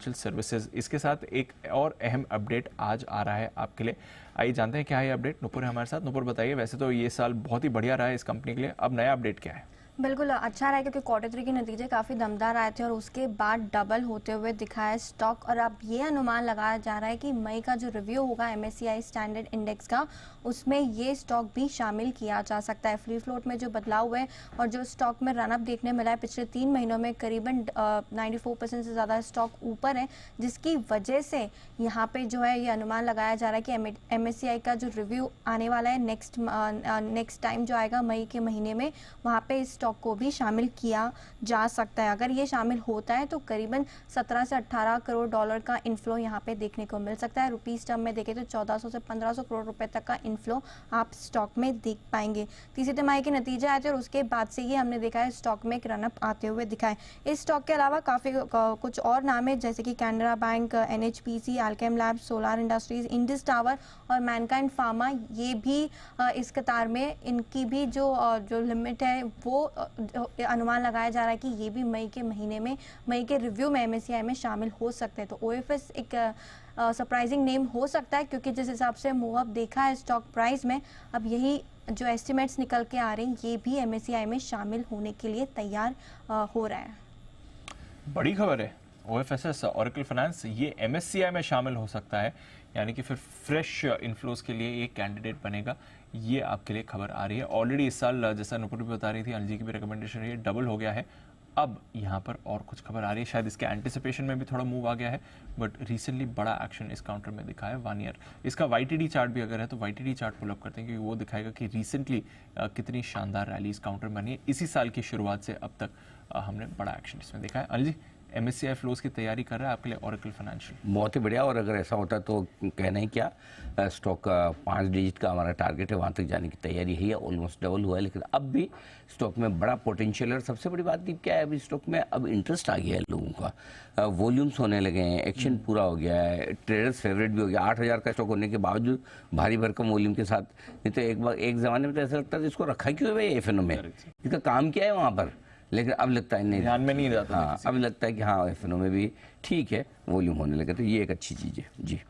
Financial services. इसके साथ एक और अहम अपडेट आज आ रहा है आपके लिए, आइए जानते हैं क्या है ये अपडेट। नुपुर है हमारे साथ। नुपुर बताइए, वैसे तो ये साल बहुत ही बढ़िया रहा है इस कंपनी के लिए, अब नया अपडेट क्या है? बिल्कुल अच्छा रहा है क्योंकि क्वार्टर 3 के नतीजे काफ़ी दमदार आए थे और उसके बाद डबल होते हुए दिखा है स्टॉक। और अब ये अनुमान लगाया जा रहा है कि मई का जो रिव्यू होगा MSCI स्टैंडर्ड इंडेक्स का, उसमें ये स्टॉक भी शामिल किया जा सकता है। फ्री फ्लोट में जो बदलाव हुए और जो स्टॉक में रनअप देखने मिला है पिछले 3 महीनों में, करीबन 94% से ज़्यादा स्टॉक ऊपर है, जिसकी वजह से यहाँ पे जो है ये अनुमान लगाया जा रहा है कि MSCI का जो रिव्यू आने वाला है नेक्स्ट टाइम जो आएगा मई के महीने में, वहाँ पे स्टॉक को भी शामिल किया जा सकता है। अगर ये शामिल होता है तो करीबन 17 से 18 करोड़ डॉलर का इनफ्लो यहाँ पे देखने को मिल सकता है। रुपीस टर्म में देखें तो 1400 से 1500 करोड़ रुपए तक का इनफ्लो आप स्टॉक में देख पाएंगे। तीसरी तिमाही के नतीजे आए थे और उसके बाद से ये हमने देखा है स्टॉक में एक रनअप आते हुए दिखा है। इस स्टॉक के अलावा काफ़ी कुछ और नाम है, जैसे कि Canara bank, NHPC, Alkem labs, solar industries, Indus tower और मैनकाइंड फार्मा, ये भी इस कतार में, इनकी भी जो लिमिट है वो अनुमान लगाया जा रहा है कि ये भी मई के महीने में, मई के रिव्यू में MSCI में शामिल हो सकते हैं। तो OFS एक सरप्राइजिंग नेम हो सकता है, क्योंकि जिस हिसाब से मूव अप देखा है स्टॉक प्राइस में, अब यही जो एस्टिमेट्स निकल के आ रहे हैं ये भी MSCI में शामिल होने के लिए तैयार हो रहा है। बड़ी खबर है, OFSS ओरेकल फाइनेंस ये MSCI में शामिल हो सकता है, यानी कि फिर फ्रेश इन्फ्लोज के लिए एक कैंडिडेट बनेगा। ये आपके लिए खबर आ रही है। ऑलरेडी इस साल, जैसा नुपुर भी बता रही थी, अनिल जी की भी रिकमेंडेशन है, डबल हो गया है। अब यहाँ पर और कुछ खबर आ रही है, शायद इसके एंटिसिपेशन में भी थोड़ा मूव आ गया है, बट रिसेंटली बड़ा एक्शन इस काउंटर में दिखा है 1 ईयर। इसका YTD चार्ट भी अगर है तो YTD चार्ट पुल अप करते हैं, क्योंकि वो दिखाएगा कि रिसेंटली कितनी शानदार रैली इस काउंटर में बनी है। इसी साल की शुरुआत से अब तक हमने बड़ा एक्शन इसमें देखा है। अनिल जी, MSCI फ्लोज की तैयारी कर रहा है आपके लिए ओरेकल फाइनेंशियल? बहुत ही बढ़िया। और अगर ऐसा होता तो कहना ही क्या, स्टॉक का 5 डिजिट का हमारा टारगेट है, वहाँ तक जाने की तैयारी है, ऑलमोस्ट डबल हुआ है। लेकिन अब भी स्टॉक में बड़ा पोटेंशियल है। और सबसे बड़ी बात क्या है, अभी स्टॉक में अब इंटरेस्ट आ गया है लोगों का, वॉल्यूम्स होने लगे हैं, एक्शन पूरा हो गया है, ट्रेडर्स फेवरेट भी हो गया। 8000 का स्टॉक होने के बावजूद भारी भरकम वॉल्यूम के साथ, नहीं तो एक ज़माने में तो ऐसा लगता था इसको रखा क्यों है भाई FNO में, इसका काम क्या है वहाँ पर। लेकिन अब लगता है नहीं, ध्यान में नहीं जाता। हाँ, अब लगता है कि हाँ FNO में भी ठीक है, वॉल्यूम होने लगे, तो ये एक अच्छी चीज़ है जी।